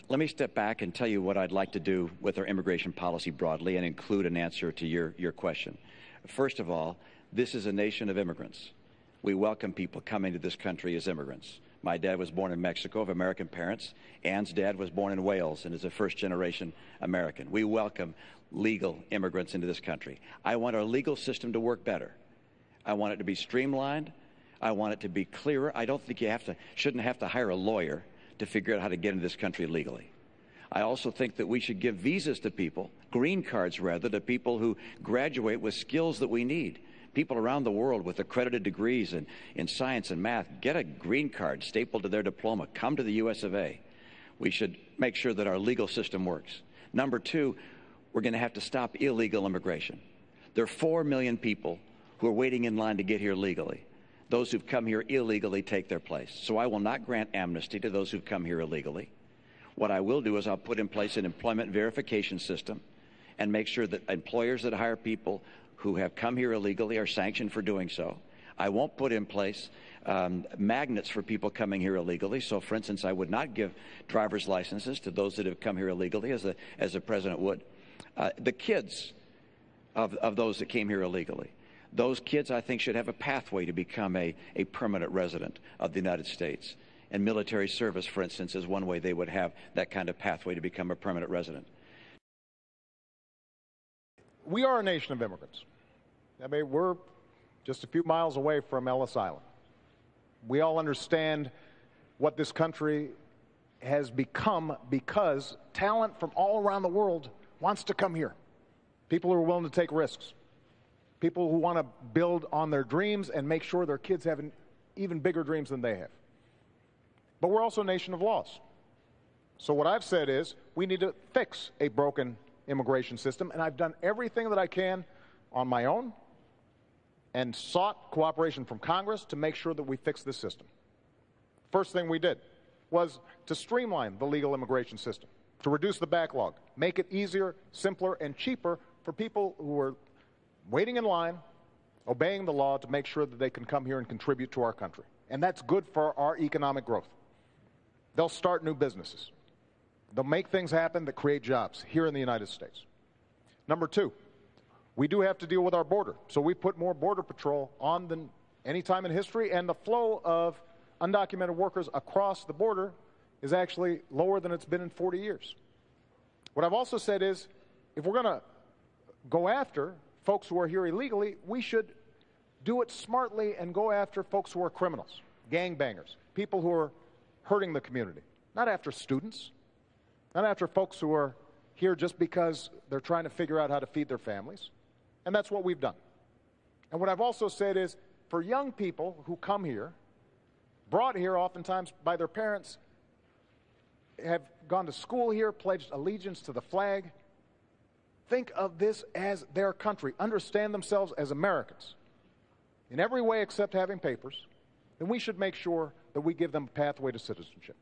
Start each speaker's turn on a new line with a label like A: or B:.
A: Let me step back and tell you what I'd like to do with our immigration policy broadly and include an answer to your question. First of all, this is a nation of immigrants. We welcome people coming to this country as immigrants. My dad was born in Mexico of American parents. Ann's dad was born in Wales and is a first-generation American. We welcome legal immigrants into this country. I want our legal system to work better. I want it to be streamlined. I want it to be clearer. I don't think you shouldn't have to hire a lawyer to figure out how to get into this country legally. I also think that we should give visas to people, green cards rather, to people who graduate with skills that we need. People around the world with accredited degrees in science and math get a green card stapled to their diploma. Come to the US of A. We should make sure that our legal system works. Number two, we're going to have to stop illegal immigration. There are 4 million people who are waiting in line to get here legally. Those who've come here illegally take their place. So I will not grant amnesty to those who've come here illegally. What I will do is I'll put in place an employment verification system and make sure that employers that hire people who have come here illegally are sanctioned for doing so. I won't put in place magnets for people coming here illegally. So, for instance, I would not give driver's licenses to those that have come here illegally, as the president would. The kids of those that came here illegally, those kids, I think, should have a pathway to become a permanent resident of the United States. And military service, for instance, is one way they would have that kind of pathway to become a permanent resident.
B: We are a nation of immigrants. I mean, we're just a few miles away from Ellis Island. We all understand what this country has become because talent from all around the world wants to come here. People who are willing to take risks. People who want to build on their dreams and make sure their kids have even bigger dreams than they have. But we're also a nation of laws. So what I've said is we need to fix a broken immigration system, and I've done everything that I can on my own and sought cooperation from Congress to make sure that we fix this system. First thing we did was to streamline the legal immigration system, to reduce the backlog, make it easier, simpler, and cheaper for people who are waiting in line, obeying the law to make sure that they can come here and contribute to our country. And that's good for our economic growth. They'll start new businesses. They'll make things happen that create jobs here in the United States. Number two, we do have to deal with our border. So we put more Border Patrol on than any time in history, and the flow of undocumented workers across the border is actually lower than it's been in 40 years. What I've also said is, if we're going to go after folks who are here illegally, we should do it smartly and go after folks who are criminals, gangbangers, people who are hurting the community, not after students, not after folks who are here just because they're trying to figure out how to feed their families. And that's what we've done. And what I've also said is, for young people who come here, brought here oftentimes by their parents, have gone to school here, pledged allegiance to the flag, think of this as their country, understand themselves as Americans in every way except having papers, then we should make sure that we give them a pathway to citizenship.